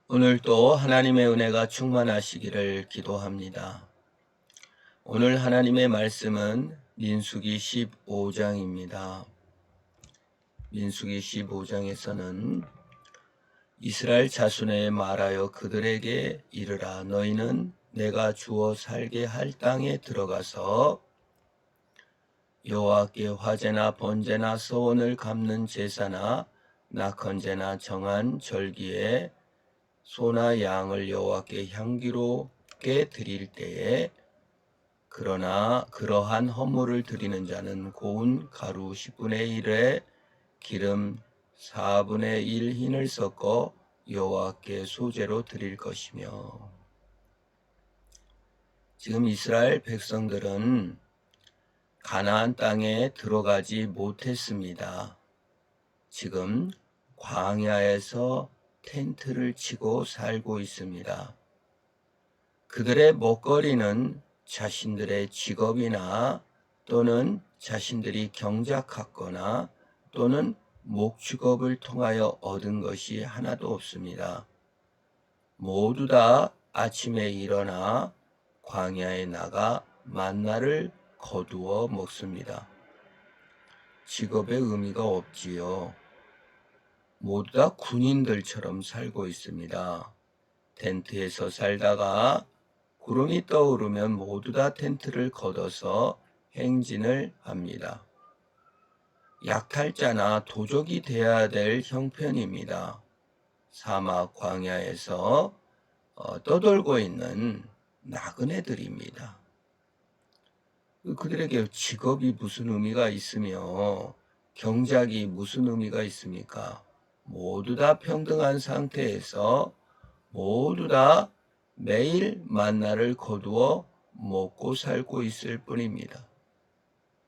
오늘도 하나님의 은혜가 충만하시기를 기도합니다. 오늘 하나님의 말씀은 민수기 15장입니다. 민수기 15장에서는 이스라엘 자손에 말하여 그들에게 이르라. 너희는 내가 주어 살게 할 땅에 들어가서 여호와께 화제나 번제나 서원을 갚는 제사나 낙헌제나 정한 절기에 소나 양을 여호와께 향기롭게 드릴 때에 그러나 그러한 헌물을 드리는 자는 고운 가루 10분의 1에 기름 4분의 1 흰을 섞어 여호와께 소제로 드릴 것이며. 지금 이스라엘 백성들은 가나안 땅에 들어가지 못했습니다. 지금 광야에서 텐트를 치고 살고 있습니다. 그들의 먹거리는 자신들의 직업이나 또는 자신들이 경작하거나 또는 목축업을 통하여 얻은 것이 하나도 없습니다. 모두 다 아침에 일어나 광야에 나가 만나를 거두어 먹습니다. 직업의 의미가 없지요. 모두 다 군인들처럼 살고 있습니다. 텐트에서 살다가 구름이 떠오르면 모두 다 텐트를 걷어서 행진을 합니다. 약탈자나 도적이 되어야 될 형편입니다. 사막 광야에서 떠돌고 있는 나그네들입니다. 그들에게 직업이 무슨 의미가 있으며 경작이 무슨 의미가 있습니까? 모두 다 평등한 상태에서 모두 다 매일 만나를 거두어 먹고 살고 있을 뿐입니다.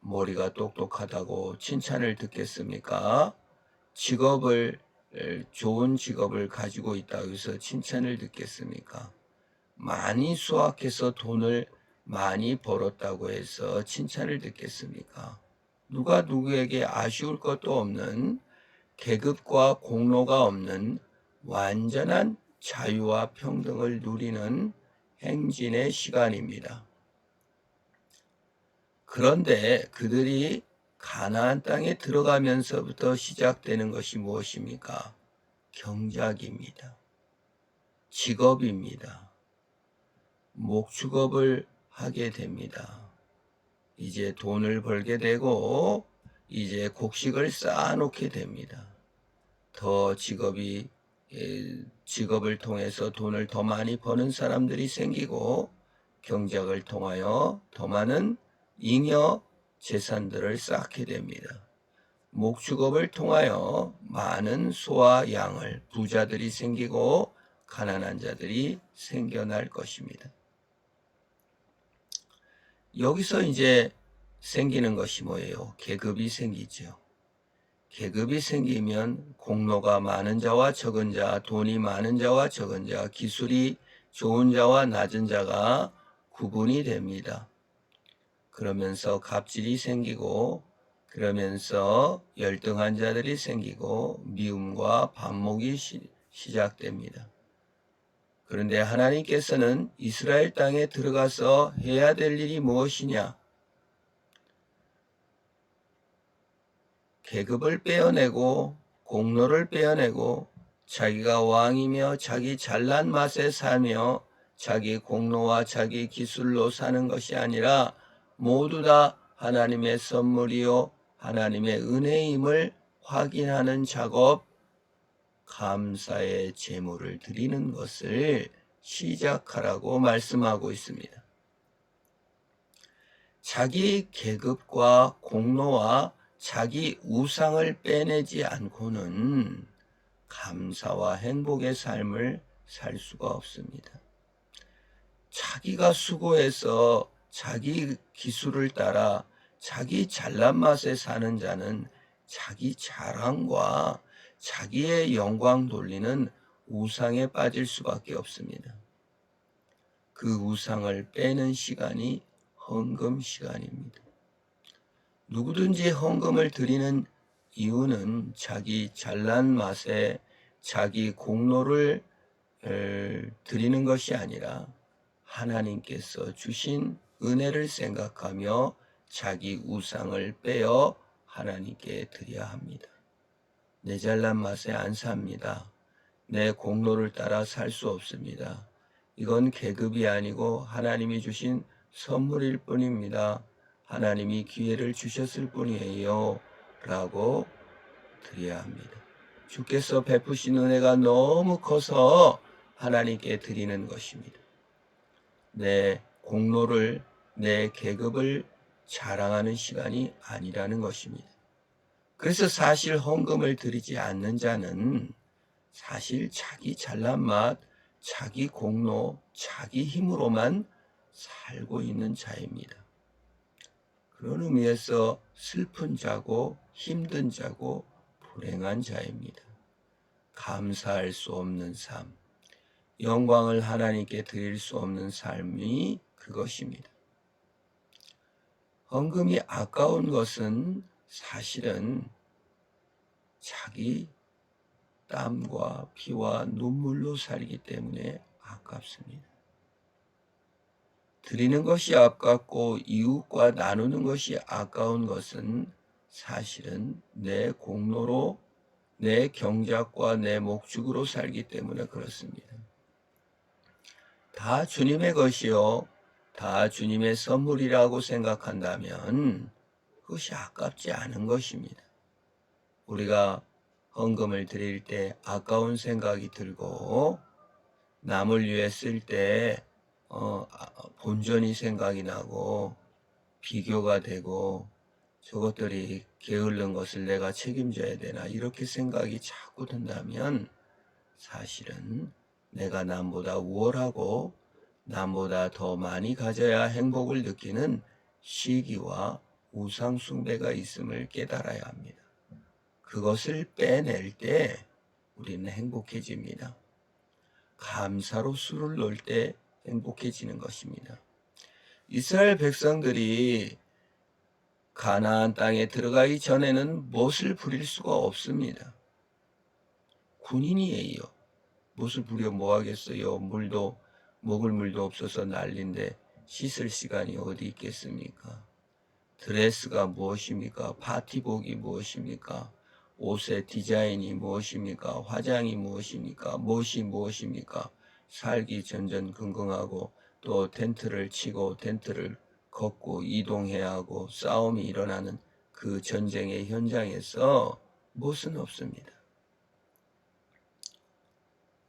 머리가 똑똑하다고 칭찬을 듣겠습니까? 좋은 직업을 가지고 있다고 해서 칭찬을 듣겠습니까? 많이 수확해서 돈을 많이 벌었다고 해서 칭찬을 듣겠습니까? 누가 누구에게 아쉬울 것도 없는, 계급과 공로가 없는 완전한 자유와 평등을 누리는 행진의 시간입니다. 그런데 그들이 가나안 땅에 들어가면서부터 시작되는 것이 무엇입니까? 경작입니다. 직업입니다. 목축업을 하게 됩니다. 이제 돈을 벌게 되고 이제 곡식을 쌓아놓게 됩니다. 더 직업을 통해서 돈을 더 많이 버는 사람들이 생기고 경작을 통하여 더 많은 잉여 재산들을 쌓게 됩니다. 목축업을 통하여 많은 소와 양을 부자들이 생기고 가난한 자들이 생겨날 것입니다. 여기서 이제 생기는 것이 뭐예요? 계급이 생기죠. 계급이 생기면 공로가 많은 자와 적은 자, 돈이 많은 자와 적은 자, 기술이 좋은 자와 낮은 자가 구분이 됩니다. 그러면서 갑질이 생기고 그러면서 열등한 자들이 생기고 미움과 반목이 시작됩니다. 그런데 하나님께서는 이스라엘 땅에 들어가서 해야 될 일이 무엇이냐? 계급을 빼어내고 공로를 빼어내고 자기가 왕이며 자기 잘난 맛에 살며 자기 공로와 자기 기술로 사는 것이 아니라 모두 다 하나님의 선물이요 하나님의 은혜임을 확인하는 작업, 감사의 제물을 드리는 것을 시작하라고 말씀하고 있습니다. 자기 계급과 공로와 자기 우상을 빼내지 않고는 감사와 행복의 삶을 살 수가 없습니다. 자기가 수고해서 자기 기술을 따라 자기 잘난 맛에 사는 자는 자기 자랑과 자기의 영광 돌리는 우상에 빠질 수밖에 없습니다. 그 우상을 빼는 시간이 헌금 시간입니다. 누구든지 헌금을 드리는 이유는 자기 잘난 맛에 자기 공로를 드리는 것이 아니라 하나님께서 주신 은혜를 생각하며 자기 우상을 빼어 하나님께 드려야 합니다. 내 잘난 맛에 안 삽니다. 내 공로를 따라 살 수 없습니다. 이건 계급이 아니고 하나님이 주신 선물일 뿐입니다. 하나님이 기회를 주셨을 뿐이에요. 라고 드려야 합니다. 주께서 베푸신 은혜가 너무 커서 하나님께 드리는 것입니다. 내 공로를, 내 계급을 자랑하는 시간이 아니라는 것입니다. 그래서 사실 헌금을 드리지 않는 자는 사실 자기 잘난 맛, 자기 공로, 자기 힘으로만 살고 있는 자입니다. 그런 의미에서 슬픈 자고 힘든 자고 불행한 자입니다. 감사할 수 없는 삶, 영광을 하나님께 드릴 수 없는 삶이 그것입니다. 헌금이 아까운 것은 사실은 자기 땀과 피와 눈물로 살기 때문에 아깝습니다. 드리는 것이 아깝고 이웃과 나누는 것이 아까운 것은 사실은 내 공로로, 내 경작과 내 목축으로 살기 때문에 그렇습니다. 다 주님의 것이요, 다 주님의 선물이라고 생각한다면 그것이 아깝지 않은 것입니다. 우리가 헌금을 드릴 때 아까운 생각이 들고 남을 위해 쓸 때 본전이 생각이 나고 비교가 되고 저것들이 게으른 것을 내가 책임져야 되나 이렇게 생각이 자꾸 든다면 사실은 내가 남보다 우월하고 남보다 더 많이 가져야 행복을 느끼는 시기와 우상 숭배가 있음을 깨달아야 합니다. 그것을 빼낼 때 우리는 행복해집니다. 감사로 술을 놓을 때 행복해지는 것입니다. 이스라엘 백성들이 가나안 땅에 들어가기 전에는 못을 부릴 수가 없습니다. 군인이에요. 못을 부려 뭐 하겠어요. 물도 먹을 물도 없어서 난리인데 씻을 시간이 어디 있겠습니까? 드레스가 무엇입니까? 파티복이 무엇입니까? 옷의 디자인이 무엇입니까? 화장이 무엇입니까? 무엇이 무엇입니까? 살기 전전긍긍하고 또 텐트를 치고 텐트를 걷고 이동해야 하고 싸움이 일어나는 그 전쟁의 현장에서 무엇은 없습니다.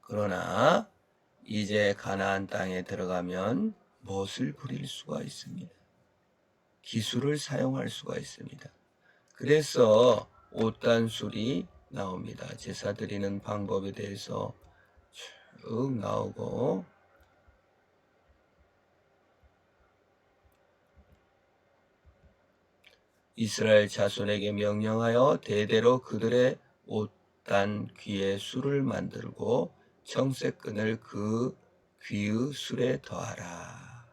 그러나 이제 가나안 땅에 들어가면 무엇을 부릴 수가 있습니다. 기술을 사용할 수가 있습니다. 그래서 옷단술이 나옵니다. 제사 드리는 방법에 대해서 쭉 나오고 이스라엘 자손에게 명령하여 대대로 그들의 옷단 귀에 술을 만들고 청색끈을 그 귀의 술에 더하라.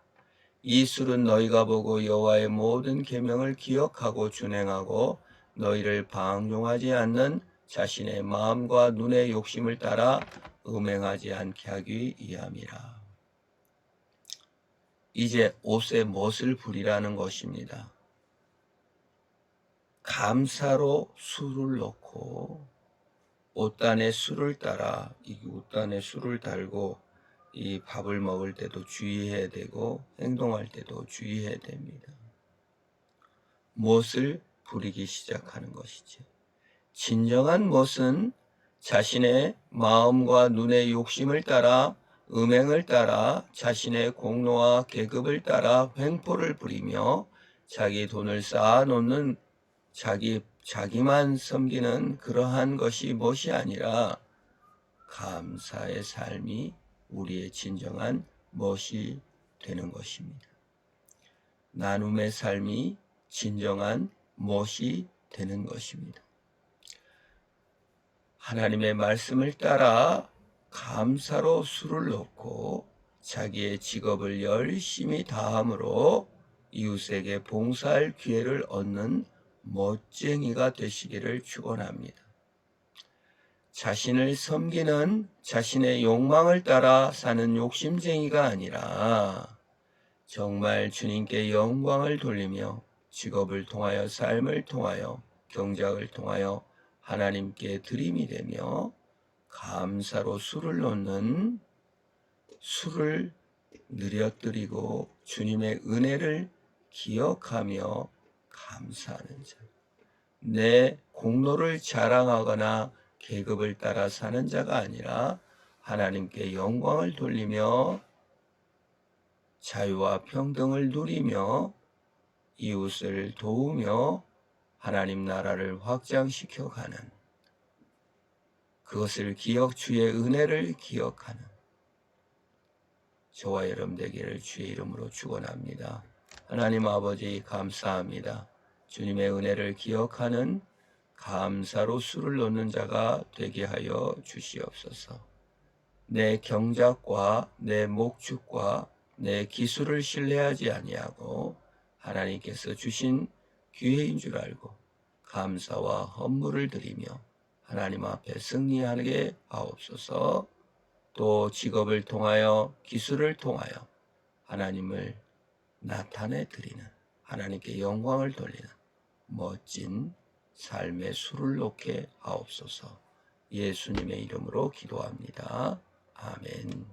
이 술은 너희가 보고 여호와의 모든 계명을 기억하고 준행하고 너희를 방종하지 않는 자신의 마음과 눈의 욕심을 따라 음행하지 않게 하기 위함이라. 이제 옷에 못을 부리라는 것입니다. 감사로 술을 넣고 옷단에 술을 따라 이 옷단에 술을 달고 이 밥을 먹을 때도 주의해야 되고 행동할 때도 주의해야 됩니다. 못을 부리기 시작하는 것이죠. 진정한 못은 자신의 마음과 눈의 욕심을 따라 음행을 따라 자신의 공로와 계급을 따라 횡포를 부리며 자기 돈을 쌓아놓는 자기만 섬기는 그러한 것이 못이 아니라 감사의 삶이 우리의 진정한 못이 되는 것입니다. 나눔의 삶이 진정한 못이 되는 것입니다. 하나님의 말씀을 따라 감사로 술을 넣고 자기의 직업을 열심히 다함으로 이웃에게 봉사할 기회를 얻는 멋쟁이가 되시기를 축원합니다. 자신을 섬기는 자신의 욕망을 따라 사는 욕심쟁이가 아니라 정말 주님께 영광을 돌리며 직업을 통하여 삶을 통하여 경작을 통하여 하나님께 드림이 되며 감사로 술을 놓는 술을 느려뜨리고 주님의 은혜를 기억하며 감사하는 자. 내 공로를 자랑하거나 계급을 따라 사는 자가 아니라 하나님께 영광을 돌리며 자유와 평등을 누리며 이웃을 도우며 하나님 나라를 확장시켜 가는 그것을 주의 은혜를 기억하는 저와 여러분 되기를 주의 이름으로 축원합니다. 하나님 아버지 감사합니다. 주님의 은혜를 기억하는 감사로 술을 놓는 자가 되게 하여 주시옵소서. 내 경작과 내 목축과 내 기술을 신뢰하지 아니하고 하나님께서 주신 기회인 줄 알고 감사와 헌물을 드리며 하나님 앞에 승리하게 하옵소서. 또 직업을 통하여 기술을 통하여 하나님을 나타내 드리는 하나님께 영광을 돌리는 멋진 삶의 수를 놓게 하옵소서. 예수님의 이름으로 기도합니다. 아멘.